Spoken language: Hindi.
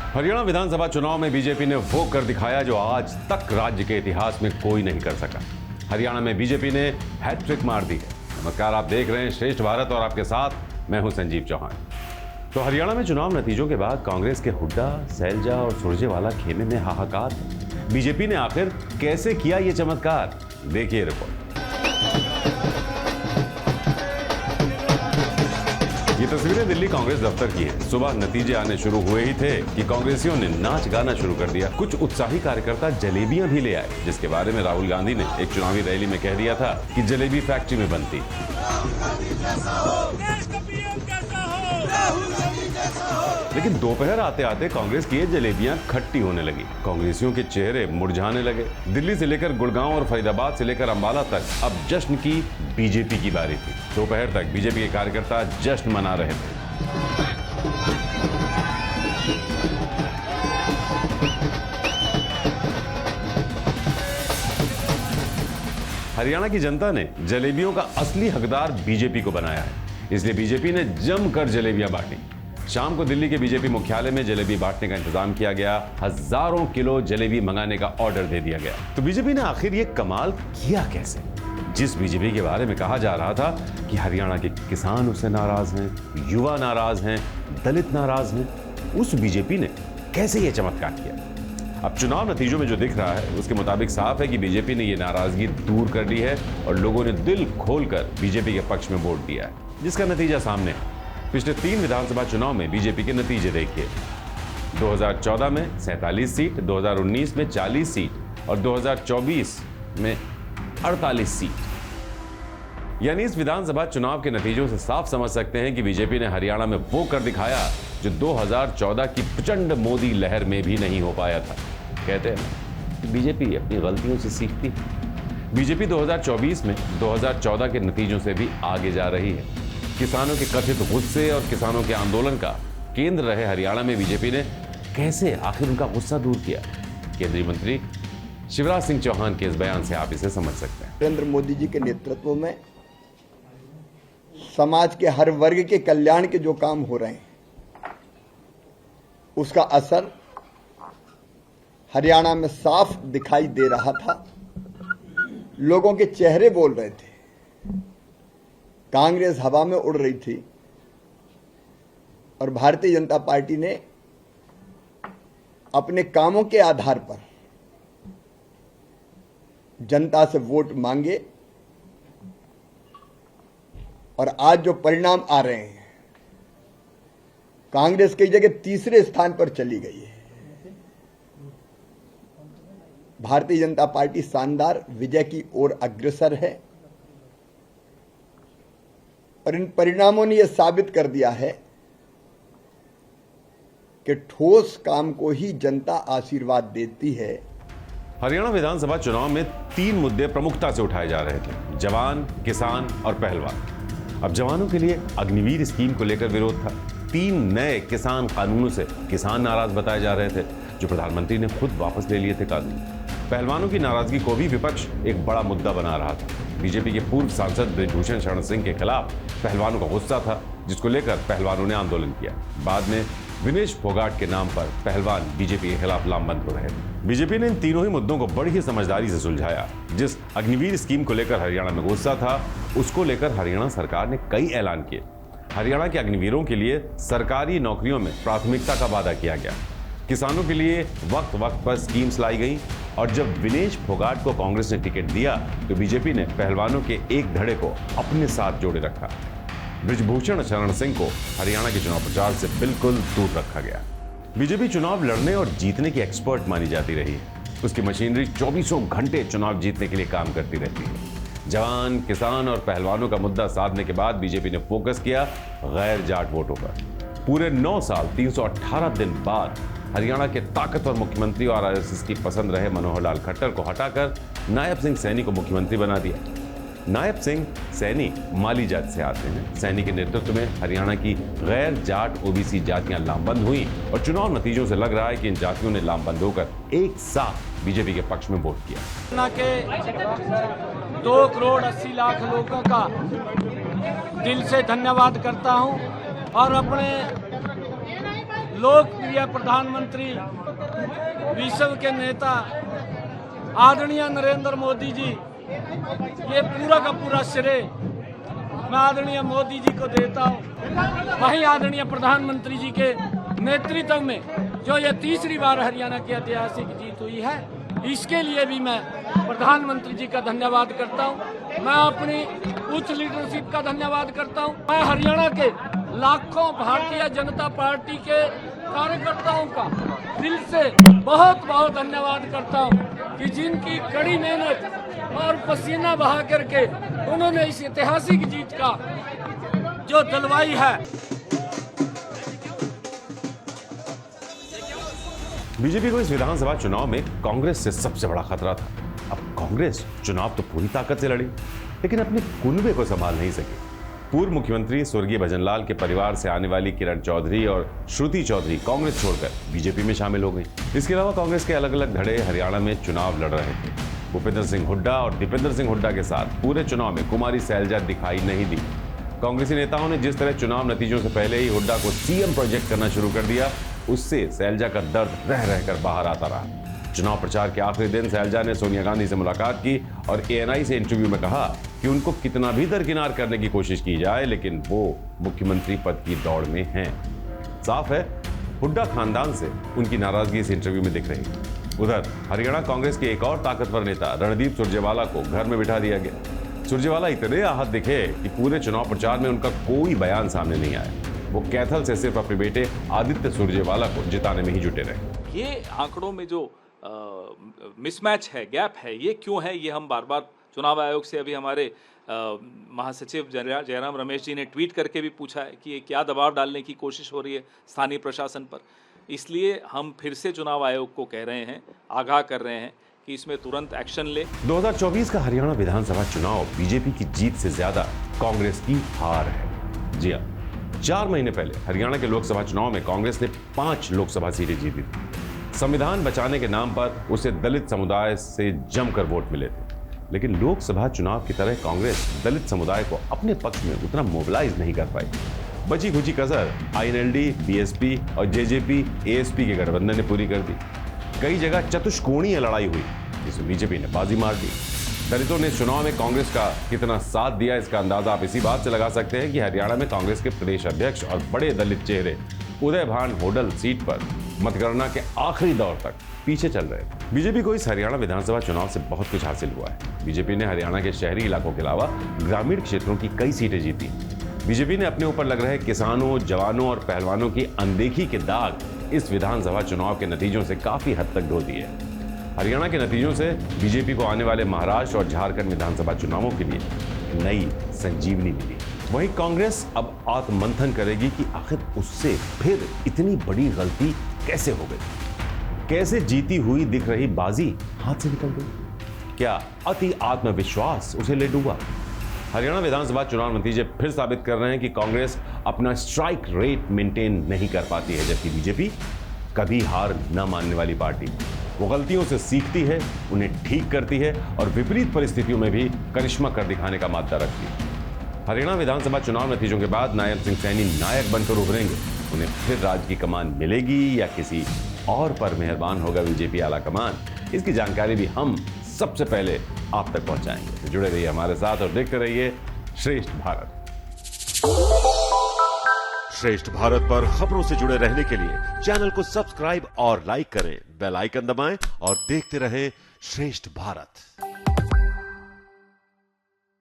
हरियाणा विधानसभा चुनाव में बीजेपी ने वो कर दिखाया जो आज तक राज्य के इतिहास में कोई नहीं कर सका। हरियाणा में बीजेपी ने हैट्रिक मार दी है। नमस्कार, आप देख रहे हैं श्रेष्ठ भारत और आपके साथ मैं हूं संजीव चौहान। तो हरियाणा में चुनाव नतीजों के बाद कांग्रेस के हुड्डा, सैलजा और सुरजेवाला खेमे में हाहाकार। बीजेपी ने आखिर कैसे किया ये चमत्कार, देखिए रिपोर्ट। ये तस्वीरें दिल्ली कांग्रेस दफ्तर की हैं। सुबह नतीजे आने शुरू हुए ही थे कि कांग्रेसियों ने नाच गाना शुरू कर दिया। कुछ उत्साही कार्यकर्ता जलेबियां भी ले आए, जिसके बारे में राहुल गांधी ने एक चुनावी रैली में कह दिया था कि जलेबी फैक्ट्री में बनती। लेकिन दोपहर आते आते कांग्रेस की ये जलेबियां खट्टी होने लगी। कांग्रेसियों के चेहरे मुरझाने लगे। दिल्ली से लेकर गुड़गांव और फरीदाबाद से लेकर अंबाला तक अब जश्न की बीजेपी की बारी थी। दोपहर तक बीजेपी के कार्यकर्ता जश्न मना रहे थे। हरियाणा की जनता ने जलेबियों का असली हकदार बीजेपी को बनाया है, इसलिए बीजेपी ने जमकर जलेबियां बांटी। शाम को दिल्ली के बीजेपी मुख्यालय में जलेबी बांटने का इंतजाम किया गया। हजारों किलो जलेबी मंगाने का ऑर्डर दे दिया गया। तो बीजेपी ने आखिर ये कमाल किया कैसे? जिस बीजेपी के बारे में कहा जा रहा था कि हरियाणा के किसान उससे नाराज हैं, युवा नाराज हैं, दलित नाराज हैं, उस बीजेपी ने कैसे ये चमत्कार किया? अब चुनाव नतीजों में जो दिख रहा है उसके मुताबिक साफ है कि बीजेपी ने ये नाराजगी दूर कर ली है और लोगों ने दिल खोलकर बीजेपी के पक्ष में वोट दिया है, जिसका नतीजा सामने है। पिछले 3 विधानसभा चुनाव में बीजेपी के नतीजे देखिए। 2014 में 47 सीट, 2019 में 40 सीट और 2024 में 48 सीट। यानी इस विधानसभा चुनाव के नतीजों से साफ समझ सकते हैं कि बीजेपी ने हरियाणा में वो कर दिखाया जो 2014 की प्रचंड मोदी लहर में भी नहीं हो पाया था। कहते हैं कि बीजेपी अपनी गलतियों से सीखती है। बीजेपी 2024 में 2014 के नतीजों से भी आगे जा रही है। किसानों के कथित गुस्से और किसानों के आंदोलन का केंद्र रहे हरियाणा में बीजेपी ने कैसे आखिर उनका गुस्सा दूर किया? केंद्रीय मंत्री शिवराज सिंह चौहान के इस बयान से आप इसे समझ सकते हैं। नरेंद्र मोदी जी के नेतृत्व में समाज के हर वर्ग के कल्याण के जो काम हो रहे हैं उसका असर हरियाणा में साफ दिखाई दे रहा था। लोगों के चेहरे बोल रहे थे। कांग्रेस हवा में उड़ रही थी और भारतीय जनता पार्टी ने अपने कामों के आधार पर जनता से वोट मांगे और आज जो परिणाम आ रहे हैं, कांग्रेस कई जगह तीसरे स्थान पर चली गई है। भारतीय जनता पार्टी शानदार विजय की ओर अग्रसर है और इन परिणामों ने यह साबित कर दिया है कि ठोस काम को ही जनता आशीर्वाद देती है। हरियाणा विधानसभा चुनाव में 3 मुद्दे प्रमुखता से उठाए जा रहे थे: जवान, किसान और पहलवान। अब जवानों के लिए अग्निवीर स्कीम को लेकर विरोध था। 3 नए किसान कानूनों से किसान नाराज बताए जा रहे थे, जो प्रधानमंत्री ने खुद वापस ले लिए थे कानून। पहलवानों की नाराजगी को भी विपक्ष एक बड़ा मुद्दा बना रहा था। बीजेपी के पूर्व सांसद बृजभूषण शरण सिंह के खिलाफ पहलवानों का गुस्सा था, जिसको लेकर पहलवानों ने आंदोलन किया। बाद में विनेश फोगाट के नाम पर पहलवान बीजेपी के खिलाफ लामबंद हो रहे थे। बीजेपी ने इन तीनों ही मुद्दों को बड़ी ही समझदारी से सुलझाया। जिस अग्निवीर स्कीम को लेकर हरियाणा में गुस्सा था, उसको लेकर हरियाणा सरकार ने कई ऐलान किए। हरियाणा के अग्निवीरों के लिए सरकारी नौकरियों में प्राथमिकता का वादा किया गया। किसानों के लिए वक्त वक्त पर स्कीम्स लाई गई और जब विनेश फोगाट को कांग्रेस ने टिकट दिया तो बीजेपी ने पहलवानों के एक धड़े को अपने साथ जोड़े रखा। बृजभूषण शरण सिंह को हरियाणा के चुनाव प्रचार से बिल्कुल दूर रखा गया। बीजेपी चुनाव लड़ने और जीतने की एक्सपर्ट मानी जाती रही है। उसकी मशीनरी 24 घंटे चुनाव जीतने के लिए काम करती रहती है। जवान, किसान और पहलवानों का मुद्दा साधने के बाद बीजेपी ने फोकस किया गैर जाट वोटों पर। पूरे 9 साल 318 दिन बाद हरियाणा के ताकतवर मुख्यमंत्री और आरएसएस की पसंद रहे मनोहर लाल खट्टर को हटाकर नायब सिंह सैनी को मुख्यमंत्री बना दिया। नायब सिंह सैनी माली जात से आते हैं। सैनी के नेतृत्व में हरियाणा की गैर जाट ओबीसी जातियां लामबंद हुई और चुनाव नतीजों से लग रहा है कि इन जातियों ने लामबंद होकर एक साथ बीजेपी के पक्ष में वोट किया। के 2 करोड़ 80 लाख लोगों का दिल से धन्यवाद करता हूं और अपने लोकप्रिय प्रधानमंत्री, विश्व के नेता आदरणीय नरेंद्र मोदी जी, ये पूरा का पूरा श्रेय मैं आदरणीय मोदी जी को देता हूँ। वहीं आदरणीय प्रधानमंत्री जी के नेतृत्व में जो ये तीसरी बार हरियाणा की ऐतिहासिक जीत हुई है, इसके लिए भी मैं प्रधानमंत्री जी का धन्यवाद करता हूँ। मैं अपनी उच्च लीडरशिप का धन्यवाद करता हूँ। मैं हरियाणा के लाखों भारतीय जनता पार्टी के कार्यकर्ताओं का दिल से बहुत बहुत धन्यवाद करता हूँ कि जिनकी कड़ी मेहनत और पसीना बहा करके उन्होंने इस ऐतिहासिक जीत का जो दिलवाई है। बीजेपी को इस विधानसभा चुनाव में कांग्रेस से सबसे बड़ा खतरा था। अब कांग्रेस चुनाव तो पूरी ताकत से लड़ी, लेकिन अपने कुनबे को संभाल नहीं सकी। पूर्व मुख्यमंत्री स्वर्गीय भजनलाल के परिवार से आने वाली किरण चौधरी और श्रुति चौधरी कांग्रेस छोड़कर बीजेपी में शामिल हो गई। इसके अलावा कांग्रेस के अलग अलग धड़े हरियाणा में चुनाव लड़ रहे थे। भूपेंद्र सिंह हुड्डा और दीपेंद्र सिंह हुड्डा के साथ पूरे चुनाव में कुमारी सैलजा दिखाई नहीं दी। कांग्रेसी नेताओं ने जिस तरह चुनाव नतीजों से पहले ही हुड्डा को सीएम प्रोजेक्ट करना शुरू कर दिया, उससे सैलजा का दर्द रह रहकर बाहर आता रहा। चुनाव प्रचार के आखिरी दिन सैलजा ने सोनिया गांधी से मुलाकात की और एएनआई से इंटरव्यू में कहा कि उनको कितना भी दरकिनार करने की कोशिश की जाए, लेकिन वो मुख्यमंत्री पद की दौड़ में हैं। साफ है, हुड्डा खानदान से उनकी नाराजगी इस इंटरव्यू में दिख रही। उधर हरियाणा कांग्रेस के एक और ताकतवर नेता रणदीप सुरजेवाला को घर में बिठा दिया गया। सुरजेवाला इतने आहत दिखे कि पूरे चुनाव प्रचार में उनका कोई बयान सामने नहीं आया। वो कैथल से सिर्फ अपने बेटे आदित्य सुरजेवाला को जिताने में ही जुटे रहे। ये आंकड़ों में जो मिसमैच है, गैप है, ये क्यों है? ये हम बार बार चुनाव आयोग से अभी हमारे महासचिव जयराम रमेश जी ने ट्वीट करके भी पूछा है कि ये क्या दबाव डालने की कोशिश हो रही है स्थानीय प्रशासन पर। इसलिए हम फिर से चुनाव आयोग को कह रहे हैं, आगाह कर रहे हैं कि इसमें तुरंत एक्शन ले। 2024 का हरियाणा विधानसभा चुनाव बीजेपी की जीत से ज्यादा कांग्रेस की हार है। जी हां, 4 महीने पहले हरियाणा के लोकसभा चुनाव में कांग्रेस ने 5 लोकसभा सीटें जीती थी। संविधान बचाने के नाम पर उसे दलित समुदाय से जमकर वोट मिले थे, लेकिन लोकसभा चुनाव की तरह कांग्रेस दलित समुदाय को अपने पक्ष में उतना मोबिलाइज नहीं कर पाई। बची खुची कसर आईएनएलडी, बीएसपी और जेजेपी एएसपी के गठबंधन ने पूरी कर दी। कई जगह चतुष्कोणीय लड़ाई हुई, जिसमें बीजेपी ने बाजी मार दी। दलितों ने चुनाव में कांग्रेस का कितना साथ दिया, इसका अंदाजा आप इसी बात से लगा सकते हैं कि हरियाणा में कांग्रेस के प्रदेश अध्यक्ष और बड़े दलित चेहरे उदय भान होडल सीट पर मतगणना के आखिरी दौर तक पीछे चल रहे थे। बीजेपी को इस हरियाणा विधानसभा चुनाव से बहुत कुछ हासिल हुआ है। बीजेपी ने हरियाणा के शहरी इलाकों के अलावा ग्रामीण क्षेत्रों की कई सीटें जीती। बीजेपी ने अपने ऊपर लग रहे किसानों, जवानों और पहलवानों की अनदेखी के दाग इस विधानसभा चुनाव के नतीजों से काफी हद तक धो दिए। हरियाणा के नतीजों से बीजेपी को आने वाले महाराष्ट्र और झारखंड विधानसभा चुनावों के लिए नई संजीवनी मिली। वहीं कांग्रेस अब आत्ममंथन करेगी कि आखिर उससे फिर इतनी बड़ी गलती कैसे हो गई। कैसे जीती हुई दिख रही बाजी हाथ से निकल गई? क्या अति आत्मविश्वास उसे ले डूबा? हरियाणा विधानसभा चुनाव नतीजे फिर साबित कर रहे हैं कि कांग्रेस अपना स्ट्राइक रेट मेंटेन नहीं कर पाती है, जबकि बीजेपी कभी हार न मानने वाली पार्टी। वो गलतियों से सीखती है, उन्हें ठीक करती है और विपरीत परिस्थितियों में भी करिश्मा कर दिखाने का मादा रखती है। हरियाणा विधानसभा चुनाव नतीजों के बाद नायब सिंह सैनी नायक बनकर उभरेंगे। उन्हें फिर राज की कमान मिलेगी या किसी और पर मेहरबान होगा बीजेपी आला कमान, इसकी जानकारी भी हम सबसे पहले आप तक पहुंचाएंगे। तो जुड़े रहिए हमारे साथ और देखते रहिए श्रेष्ठ भारत। श्रेष्ठ भारत पर खबरों से जुड़े रहने के लिए चैनल को सब्सक्राइब और लाइक करें, बेल आइकन दबाएं और देखते रहें श्रेष्ठ भारत।